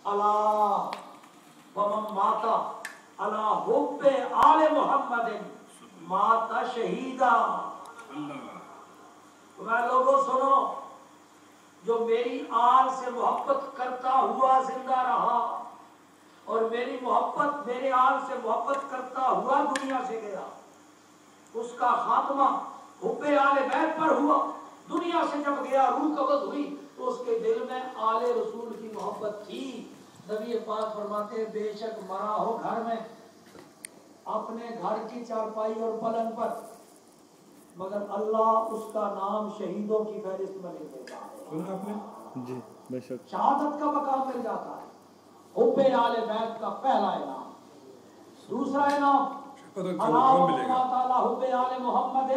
اللہ ومن ماتا اللہ حب آل محمد ماتا شہیدہ. تمہیں لوگوں سنو، جو میری آل سے محبت کرتا ہوا زندہ رہا اور میری محبت میرے آل سے محبت کرتا ہوا دنیا سے گیا، اس کا خاتمہ حب آل بیت پر ہوا. دنیا سے جب گیا، روح قبض ہوئی تو اس کے دل میں آل رسول کی محبت تھی. نبی پاک فرماتے ہیں بے شک مرا ہو گھر میں اپنے گھر کی چارپائی اور پلنگ پر، مگر اللہ اس کا نام شہیدوں کی فہرست میں لکھ دیتا ہے. جی بے شک شہادت کا مقام مل جاتا ہے. حب آل بیت کا پہلا انعام. دوسرا انعام اللہ تعالی حب آل محمد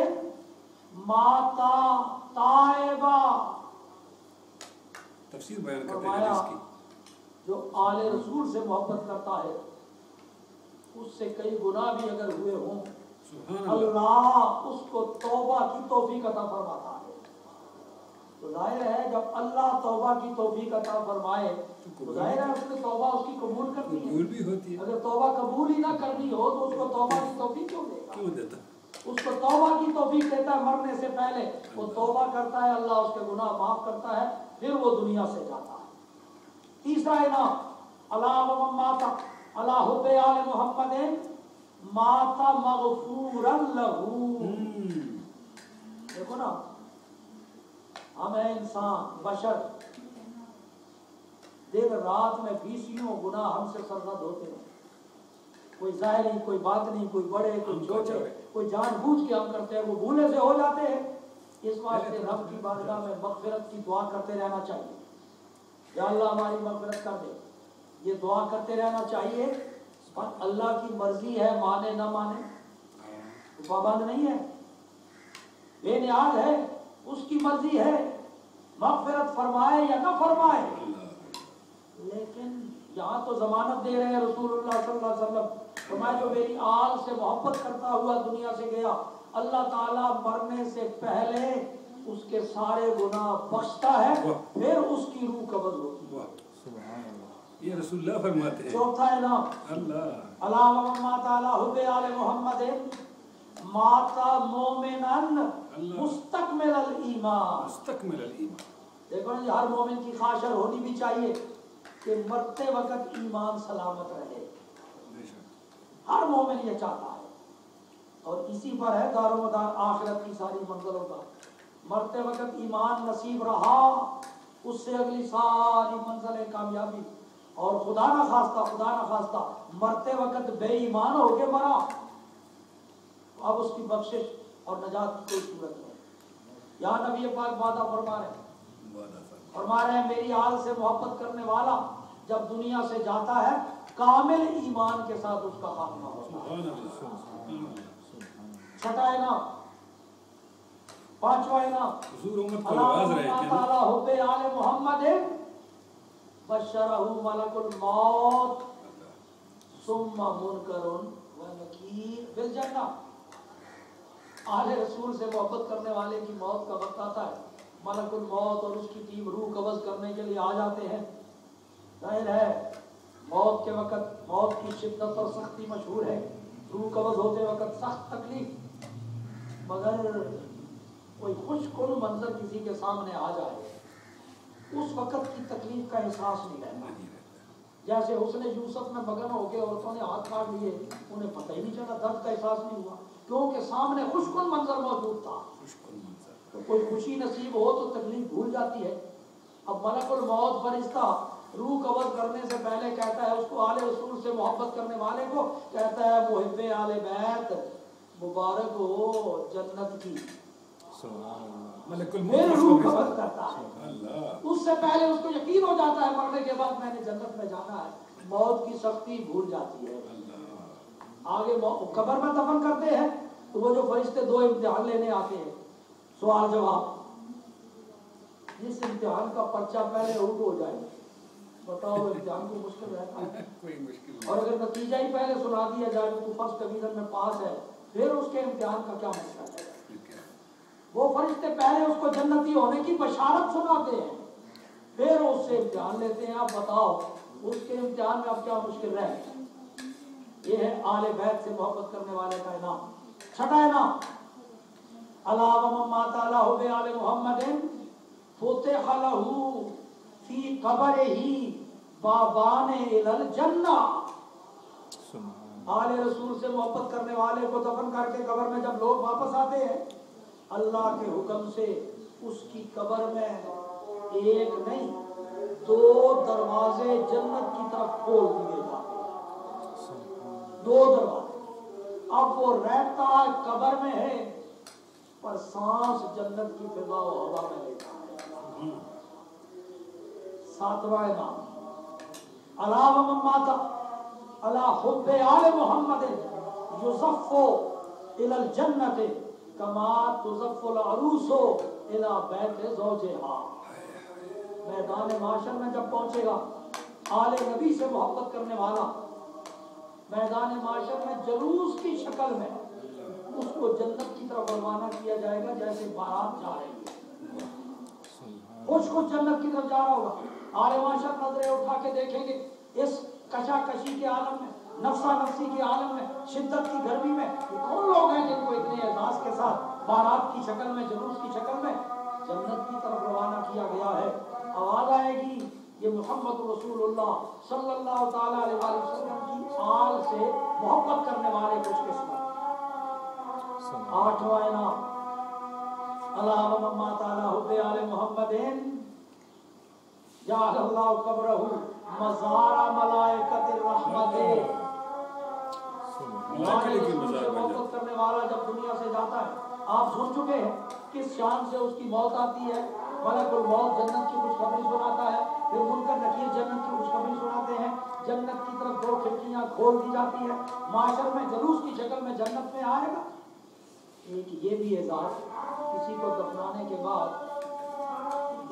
ماتا طائبہ. تفسیر بیان کرتے ہیں اس کی. جو آل رسول سے محبت کرتا ہے اس سے کئی گناہ بھی اگر ہوئے ہوں اللہ اس کو توبہ کی توفیق عطا فرماتا ہے. تو ظاہر ہے جب اللہ توبہ کی توفیق عطا فرمائے تو ظاہر ہے اس نے توبہ اس کی قبول کرنی ہے. اگر توبہ قبول ہی نہ کرنی ہو تو اس کو توبہ کی توفیق کیوں دے گا؟ کیوں دیتا؟ اس کو توبہ کی توفیق دیتا ہے. مرنے سے پہلے وہ توبہ کرتا ہے، اللہ اس کے گناہ معاف کرتا ہے، پھر وہ دنیا سے جاتا ہے. تیسرا انعام اللہ ومن ماتا اللہ حب آل محمد ماتا مغفورا لہو. دیکھو نا، ہم ہیں انسان بشر، دن رات میں بیسیوں گناہ ہم سے سرزد ہوتے ہیں. کوئی ظاہری، کوئی باطنی، کوئی بڑے، کوئی چھوٹے، کوئی جان بوجھ کے ہم کرتے ہیں، وہ بھولے سے ہو جاتے ہیں. اس واسطے رب کی بارگاہ میں مغفرت کی دعا کرتے رہنا چاہیے. یا اللہ ہماری مغفرت کر دے، یہ دعا کرتے رہنا چاہیے. اور اللہ کی مرضی ہے، مانے نہ مانے پابند نہیں ہے، بے نیاز ہے، اس کی مرضی ہے مغفرت فرمائے یا نہ فرمائے. لیکن یہاں تو ضمانت دے رہے ہیں رسول اللہ صلی اللہ علیہ وسلم، فرمایا جو میری آل سے محبت کرتا ہوا دنیا سے گیا، اللہ تعالیٰ مرنے سے پہلے اس کے سارے گناہ بخشتا ہے، پھر اس کی روح قبض ہوتی ہے. یہ رسول اللہ فرماتے ہیں. چوتھا انعام اللہ ومن ماتا اللہ حب آل محمد ماتا مومنن مستکمل الایمان. مستکمل الایمان. دیکھو نا، ہر مومن کی خواہش ہونی بھی چاہیے کہ مرتے وقت ایمان سلامت رہے. ہر مومن یہ چاہتا ہے، اور اسی پر ہے دار و مدار آخرت کی ساری منزلوں کا. مرتے وقت ایمان نصیب رہا، اس سے اگلی ساری منزلیں کامیابی. اور خدا نہ خواستہ مرتے وقت بے ایمان ہو کے مرا، اب اس کی بخشش اور نجات کی کوئی صورت نہیں. یہاں نبی پاک وعدہ فرما رہے ہیں میری آل سے محبت کرنے والا جب دنیا سے جاتا ہے کامل ایمان کے ساتھ اس کا خاتمہ ہوتا ہے. چھٹا انعام، پانچواں انعام اللہ تعالی حب آل محمد بشرہ ملک الموت ثم منکر ونکیر بالجنہ. آل رسول سے محبت کرنے والے کی موت کا وقت آتا ہے، ملک الموت اور اس کی ٹیم روح قبض کرنے کے لیے آ جاتے ہیں. ظاہر ہے موت کے وقت موت کی شدت اور سختی مشہور ہے، روح قبض ہوتے وقت سخت تکلیف، مگر کوئی خوش کن منظر کسی کے سامنے آ جائے اس وقت کی تکلیف کا احساس نہیں رہتا. جیسے حسن یوسف میں مگن ہو کے عورتوں نے ہاتھ کاٹ لیے، انہیں پتہ ہی نہیں چلا، درد کا احساس نہیں ہوا کیونکہ سامنے خوش کن منظر موجود تھا. تو کوئی خوشی نصیب ہو تو تکلیف بھول جاتی ہے. اب ملک الموت فرشتہ روح قبض کرنے سے پہلے کہتا ہے اس کو، آل رسول سے محبت کرنے والے کو کہتا ہے محب آل بیت مبارک ہو جنت کی. میرے روح قبض کرتا ہے، اس سے پہلے اس کو یقین ہو جاتا ہے مرنے کے بعد میں نے جنت میں جانا ہے، موت کی سختی بھول جاتی ہے. آگے قبر میں دفن کرتے ہیں تو وہ جو فرشتے دو امتحان لینے آتے ہیں، سوال جواب. جس امتحان کا پرچہ پہلے اٹ ہو جائے بتاؤ امتحان کو مشکل رہتا ہے، اور اگر نتیجہ ہی پہلے سنا دیا جائے تو فرسٹ ڈویژن میں پاس ہے، پھر اس کے امتحان کا کیا مسئلہ ہے. وہ فرشتے پہلے اس کو جنتی ہونے کی بشارت سناتے ہیں پھر اس سے امتحان لیتے ہیں. آپ بتاؤ اس کے امتحان میں اب کیا مشکل رہے. یہ ہے آل بیت سے محبت کرنے والے کا انعام. چھٹا انعام الا ومن مات علی حب آل محمد فتح له فی قبرہ بابان الی الجنہ. آل رسول سے محبت کرنے والے کو دفن کر کے قبر میں جب لوگ واپس آتے ہیں اللہ کے حکم سے اس کی قبر میں ایک نہیں 2 دروازے جنت کی طرف کھول دیے جاتے ہیں. 2 دروازے. اب وہ رہتا قبر میں ہے پر سانس جنت کی فضا و ہوا میں لیتا ہے. 7واں انعام الا ومن مات علی حب آل محمد یزف الی الجنۃ کما تزف العروس الی بیت زوجہا. میدان معاشر میں جب پہنچے گا آل نبی سے محبت کرنے والا میدان معاشر میں جلوس کی شکل میں اس کو جنت کی طرف روانہ کیا جائے گا جیسے بارات جا رہی ہے. خوش خوش جنت کی طرف جا رہا ہوگا. آل معاشر نظریں اٹھا کے دیکھیں گے اس کشاکشی کے عالم میں نفسا نفسی کے عالم میں شدت کی گرمی میں یہ کون لوگ ہیں جن کو اتنے اعزاز کے ساتھ بارات کی شکل میں جلوس کی شکل میں جنت کی طرف روانہ کیا گیا ہے. آواز آئے گی یہ محمد رسول اللہ صلی اللہ تعالی علیہ وسلم کی آل سے محبت کرنے والے خوش قسمت. 8واں انعام الا ومن مات علی حب آل محمد جعل اللہ قبرہ مزار ملائکۃ الرحمت. محبت کرنے والا جب دنیا سے جاتا ہے آپ سن چکے ہیں کس شان سے اس کی موت آتی ہے. ملک الموت جنت کی خوشخبری سناتا ہے. پھر منکر نکیر جنت کی خوشخبری سناتے ہیں. جنت کی طرف 2 کھڑکیاں کھول دی جاتی ہیں. معاشر میں جلوس کی شکل میں جنت میں آئے گا. ایک یہ بھی اعزاز کسی کو دفنانے کے بعد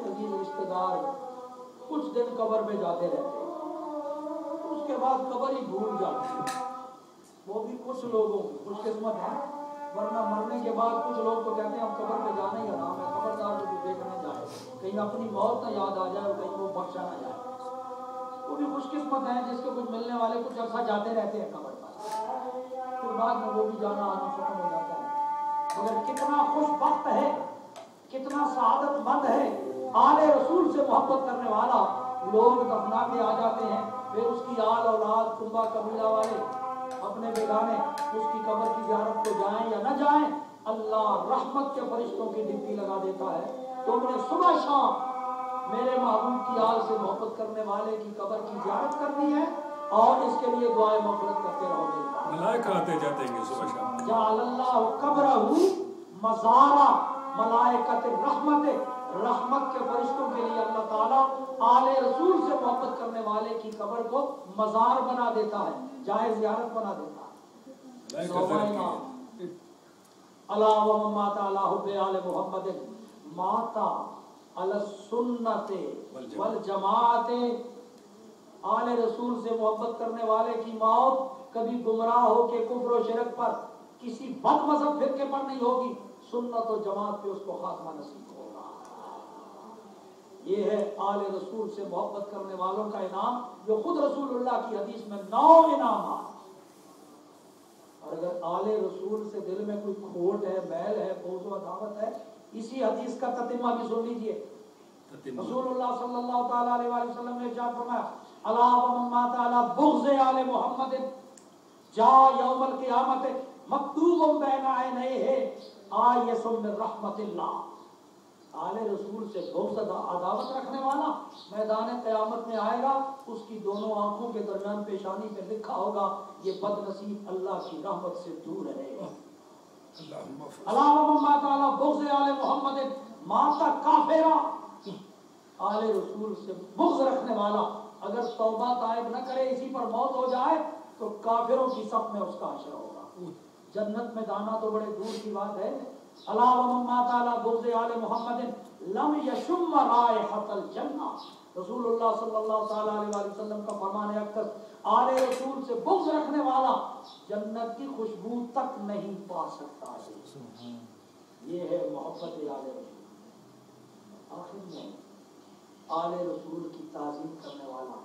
عزیز رشتہ دار کچھ دن قبر میں جاتے رہتے ہیں اس کے بعد قبر ہی بھول جاتے ہیں. وہ بھی کچھ لوگوں کی خوش قسمت ہے. ورنہ مرنے کے بعد کچھ لوگ تو کہتے ہیں ہم قبر پہ جانا ہی حرام ہے. خبردار جو دیکھنے جائے کہیں اپنی موت نہ یاد آ جائے اور کہیں وہ بخشا نہ جائے. وہ بھی خوش قسمت ہے جس کے کچھ ملنے والے کچھ عرصہ جاتے رہتے ہیں قبر پر پھر بعد میں وہ بھی جانا آنا ختم ہو جاتا ہے. مگر کتنا خوش بخت ہے کتنا سعادت مند ہے آل رسول سے محبت کرنے والا. لوگ دفنا کے آ جاتے ہیں پھر اس کی آل اولاد کنبہ قبیلہ والے اپنے بیگانے اس کی قبر کی زیارت کو جائیں یا نہ جائیں اللہ رحمت کے فرشتوں کی ڈپٹی لگا دیتا ہے. تم نے صبح شام میرے محبوب کی آل سے محبت کرنے والے کی قبر کی زیارت کرنی ہے اور اس کے لیے دعائیں مغفرت کرتے رہو گے. ملائکہ آتے جاتے ہیں صبح شام. جعل اللہ قبرہ مزارا ملائکۃ الرحمت. رحمت کے فرشتوں کے لیے اللہ تعالیٰ آل رسول سے محبت کرنے والے کی قبر کو مزار بنا دیتا ہے جائے زیارت بنا دیتا ہے. الا ومن مات علی حب آل محمد مات علی السنت والجماعت. آل رسول سے محبت کرنے والے کی موت کبھی گمراہ ہو کے کفر و شرک پر کسی بد مذہب فرقے پر نہیں ہوگی. سنت و جماعت پہ اس کو خاتمہ نصیب ہوگا. یہ ہے آل رسول سے محبت کرنے والوں کا انعام جو خود رسول اللہ کی حدیث میں 9 انعامات. اور اگر آل رسول سے دل میں کوئی کھوٹ ہے میل ہے بغض و عداوت ہے اسی حدیث کا تتمہ بھی سن لیجئے. رسول اللہ صلی اللہ تعالی علیہ وآلہ وسلم نے ارشاد فرمایا الا ومن مات علی بغض آل محمد جاء یوم القیامت مکتوب بین عینیہ آیۃ من رحمت اللہ. آل رسول سے بغض عداوت رکھنے والا میدان قیامت میں آئے گا اس کی دونوں آنکھوں کے درمیان پیشانی پہ لکھا ہوگا یہ بد نصیب اللہ کی رحمت سے دور رہے گا. الا ومن مات علی بغض آل محمد مات کافرا. آل رسول سے بغض رکھنے والا اگر توبہ طائب نہ کرے اسی پر موت ہو جائے تو کافروں کی صف میں اس کا حشر ہوگا. جنت میں جانا تو بڑے دور کی بات ہے. الا ومن مات علی بغض آل محمد لم یشم رائحۃ الجنہ. رسول اللہ صلی اللہ تعالی علیہ وسلم کا فرمان اقدس آل رسول سے بغض رکھنے والا جنت کی خوشبو تک نہیں پا سکتا ہے. یہ ہے محبت آل رسول. آخر میں آل رسول کی تعظیم کرنے والا